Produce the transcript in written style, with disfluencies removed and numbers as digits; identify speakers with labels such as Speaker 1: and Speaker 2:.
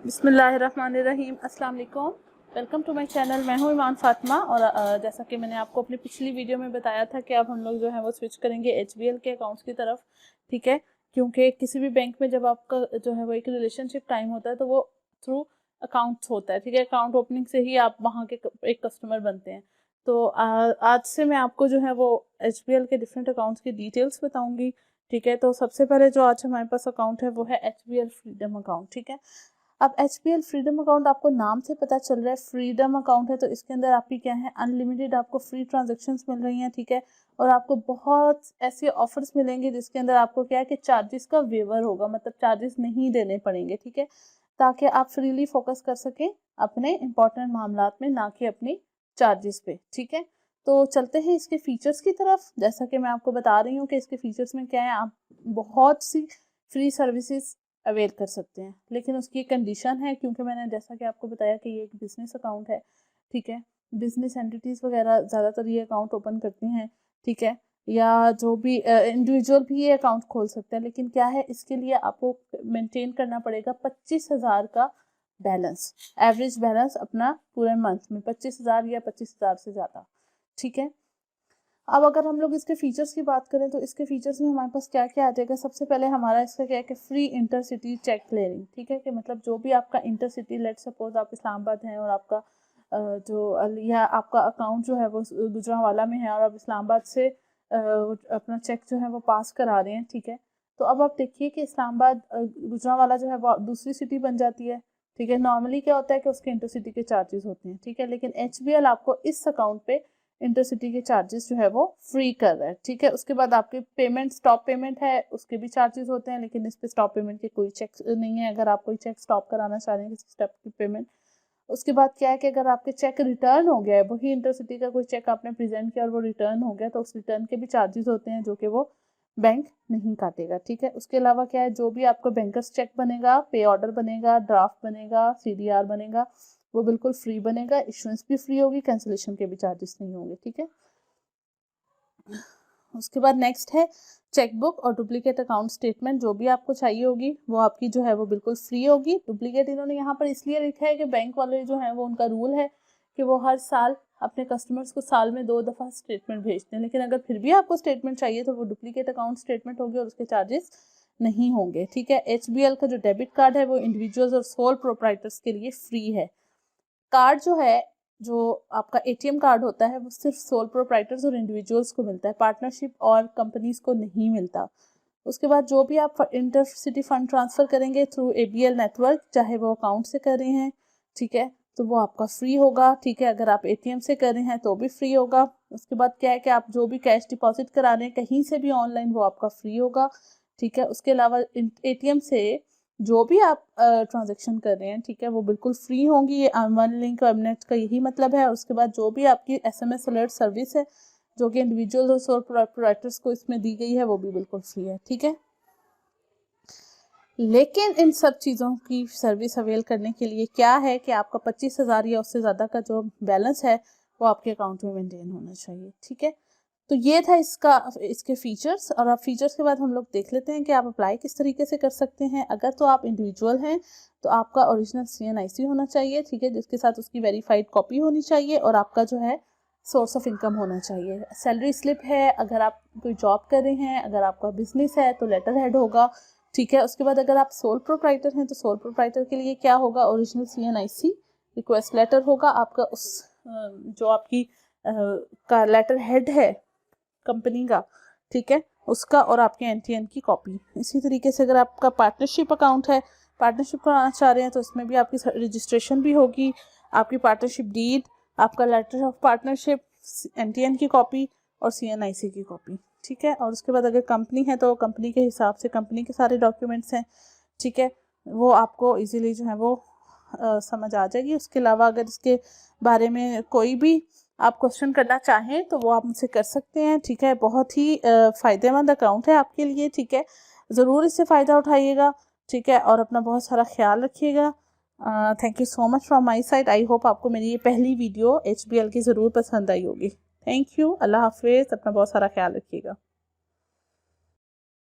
Speaker 1: बिस्मिल्लाहिर्रहमानिर्रहीम, अस्सलाम वालेकुम। Welcome to my channel. मैं हूँ ईमान फातिमा और जैसा कि मैंने आपको अपनी पिछली वीडियो में बताया था कि अब हम लोग जो है वो स्विच करेंगे HBL के अकाउंट्स की तरफ, ठीक है। क्योंकि किसी भी बैंक में जब आपका जो है वो एक रिलेशनशिप टाइम होता है तो वो थ्रू अकाउंट्स होता है, ठीक है। अकाउंट ओपनिंग से ही आप वहाँ के एक कस्टमर बनते हैं। तो आज से मैं आपको जो है वो HBL के डिफरेंट अकाउंट्स की डिटेल्स बताऊँगी, ठीक है। तो सबसे पहले जो आज हमारे पास अकाउंट है वो है HBL फ्रीडम अकाउंट, ठीक है। अब HBL फ्रीडम अकाउंट आपको नाम से पता चल रहा है फ्रीडम अकाउंट है, तो इसके अंदर आपकी क्या है, अनलिमिटेड आपको फ्री ट्रांजेक्शन्स मिल रही हैं, ठीक है। और आपको बहुत ऐसे ऑफर्स मिलेंगे जिसके अंदर आपको क्या है कि चार्जेस का वेवर होगा, मतलब चार्जेस नहीं देने पड़ेंगे, ठीक है, ताकि आप फ्रीली फोकस कर सकें अपने इंपॉर्टेंट मामलात में, ना कि अपनी चार्जेस पे, ठीक है। तो चलते हैं इसके फीचर्स की तरफ। जैसा कि मैं आपको बता रही हूँ कि इसके फीचर्स में क्या है, आप बहुत सी फ्री सर्विसेज अवेल कर सकते हैं, लेकिन उसकी एक कंडीशन है, क्योंकि मैंने जैसा कि आपको बताया कि ये एक बिजनेस अकाउंट है, ठीक है। बिजनेस एंटिटीज़ वगैरह ज़्यादातर ये अकाउंट ओपन करती हैं, ठीक है, या जो भी इंडिविजुअल भी ये अकाउंट खोल सकते हैं। लेकिन क्या है, इसके लिए आपको मेंटेन करना पड़ेगा 25,000 का बैलेंस, एवरेज बैलेंस अपना पूरे मंथ में 25,000 या 25,000 से ज़्यादा, ठीक है। अब अगर हम लोग इसके फीचर्स की बात करें तो इसके फीचर्स में हमारे पास क्या क्या आ जाएगा। सबसे पहले हमारा इसका क्या है कि फ्री इंटरसिटी चेक क्लियरिंग, ठीक है, कि मतलब जो भी आपका इंटरसिटी, लेट सपोज आप इस्लामाबाद हैं और आपका या आपका अकाउंट जो है वो गुजरांवाला में है और आप इस्लामाबाद से अपना चेक जो है वो पास करा रहे हैं, ठीक है। तो अब आप देखिए कि इस्लामाबाद गुजरांवाला जो है वो दूसरी सिटी बन जाती है, ठीक है। नॉर्मली क्या होता है कि उसके इंटरसिटी के चार्जेस होते हैं, ठीक है, लेकिन HBL आपको इस अकाउंट पे इंटरसिटी के चार्जेस जो है वो फ्री कर रहा है, ठीक है। उसके बाद आपके पेमेंट, स्टॉप पेमेंट है, उसके भी चार्जेस होते हैं, लेकिन इस पे स्टॉप पेमेंट के कोई चेक नहीं है अगर आप कोई चेक स्टॉप कराना चाह रहे हैं किसी स्टेप की पेमेंट। उसके बाद क्या है कि अगर आपके चेक रिटर्न हो गया है, वही इंटरसिटी का कोई चेक आपने प्रेजेंट किया और वो रिटर्न हो गया, तो उस रिटर्न के भी चार्जेस होते हैं जो कि वो बैंक नहीं काटेगा, ठीक है। उसके अलावा क्या है, जो भी आपका बैंकर्स चेक बनेगा, पे ऑर्डर बनेगा, ड्राफ्ट बनेगा, CDR बनेगा, वो बिल्कुल फ्री बनेगा। इशुएंस भी फ्री होगी, कैंसिलेशन के भी चार्जेस नहीं होंगे, ठीक है। उसके बाद नेक्स्ट है चेकबुक और डुप्लीकेट अकाउंट स्टेटमेंट, जो भी आपको चाहिए होगी वो आपकी जो है वो बिल्कुल फ्री होगी। डुप्लीकेट इन्होंने यहाँ पर इसलिए लिखा है कि बैंक वाले जो है वो, उनका रूल है कि वो हर साल अपने कस्टमर्स को साल में 2 दफ़ा स्टेटमेंट भेजते हैं, लेकिन अगर फिर भी आपको स्टेटमेंट चाहिए तो वो डुप्लीकेट अकाउंट स्टेटमेंट होगी और उसके चार्जेस नहीं होंगे, ठीक है। HBL का जो डेबिट कार्ड है वो इंडिविजुअल्स और सोल प्रोप्राइटर्स के लिए फ्री है। कार्ड जो है, जो आपका ATM कार्ड होता है वो सिर्फ सोल प्रोप्राइटर्स और इंडिविजुअल्स को मिलता है, पार्टनरशिप और कंपनीज को नहीं मिलता। उसके बाद जो भी आप इंटरसिटी फंड ट्रांसफ़र करेंगे थ्रू ABL नेटवर्क, चाहे वो अकाउंट से कर रहे हैं, ठीक है, तो वो आपका फ्री होगा, ठीक है। अगर आप ATM से कर रहे हैं तो भी फ्री होगा। उसके बाद क्या है कि आप जो भी कैश डिपॉजिट करा रहे हैं कहीं से भी ऑनलाइन, वो आपका फ्री होगा, ठीक है। उसके अलावा ATM से जो भी आप ट्रांजेक्शन कर रहे हैं, ठीक है, वो बिल्कुल फ्री होंगी। ये वन लिंक वेबनेट का यही मतलब है। उसके बाद जो भी आपकी SMS अलर्ट सर्विस है जो कि इंडिविजुअल और सोल प्रोप्राइटर्स को इसमें दी गई है, वो भी बिल्कुल फ्री है, ठीक है। लेकिन इन सब चीज़ों की सर्विस अवेल करने के लिए क्या है कि आपका 25,000 या उससे ज़्यादा का जो बैलेंस है वो आपके अकाउंट में मेंटेन होना चाहिए, ठीक है। तो ये था इसके फीचर्स। और अब फीचर्स के बाद हम लोग देख लेते हैं कि आप अप्लाई किस तरीके से कर सकते हैं। अगर तो आप इंडिविजुअल हैं तो आपका ओरिजिनल CNIC होना चाहिए, ठीक है, जिसके साथ उसकी वेरीफाइड कॉपी होनी चाहिए, और आपका जो है सोर्स ऑफ इनकम होना चाहिए। सैलरी स्लिप है, अगर आप कोई जॉब कर रहे हैं, अगर आपका बिजनेस है तो लेटर हेड होगा, ठीक है। उसके बाद अगर आप सोल प्रोप्राइटर हैं तो सोल प्रोप्राइटर के लिए क्या होगा, ओरिजिनल CNIC रिक्वेस्ट लेटर होगा आपका, उस जो आपकी का लेटर हेड है कंपनी का, ठीक है, उसका, और आपके NTN की कॉपी। इसी तरीके से अगर आपका पार्टनरशिप अकाउंट है, पार्टनरशिप कराना चाह रहे हैं, तो इसमें भी आपकी रजिस्ट्रेशन भी होगी, आपकी पार्टनरशिप डीड, आपका लेटर ऑफ पार्टनरशिप, NTN की कॉपी और CNIC की कॉपी, ठीक है। और उसके बाद अगर कंपनी है तो कंपनी के हिसाब से कंपनी के सारे डॉक्यूमेंट्स हैं, ठीक है, वो आपको इजीली जो है वो समझ आ जाएगी। उसके अलावा अगर इसके बारे में कोई भी आप क्वेश्चन करना चाहें तो वो आप मुझसे कर सकते हैं, ठीक है। बहुत ही फ़ायदेमंद अकाउंट है आपके लिए, ठीक है, ज़रूर इससे फ़ायदा उठाइएगा, ठीक है, और अपना बहुत सारा ख्याल रखिएगा। Thank you so much from my side. I hope आपको मेरी ये पहली वीडियो HBL की ज़रूर पसंद आई होगी। थैंक यू, अल्लाह हाफिज़, अपना बहुत सारा ख्याल रखिएगा।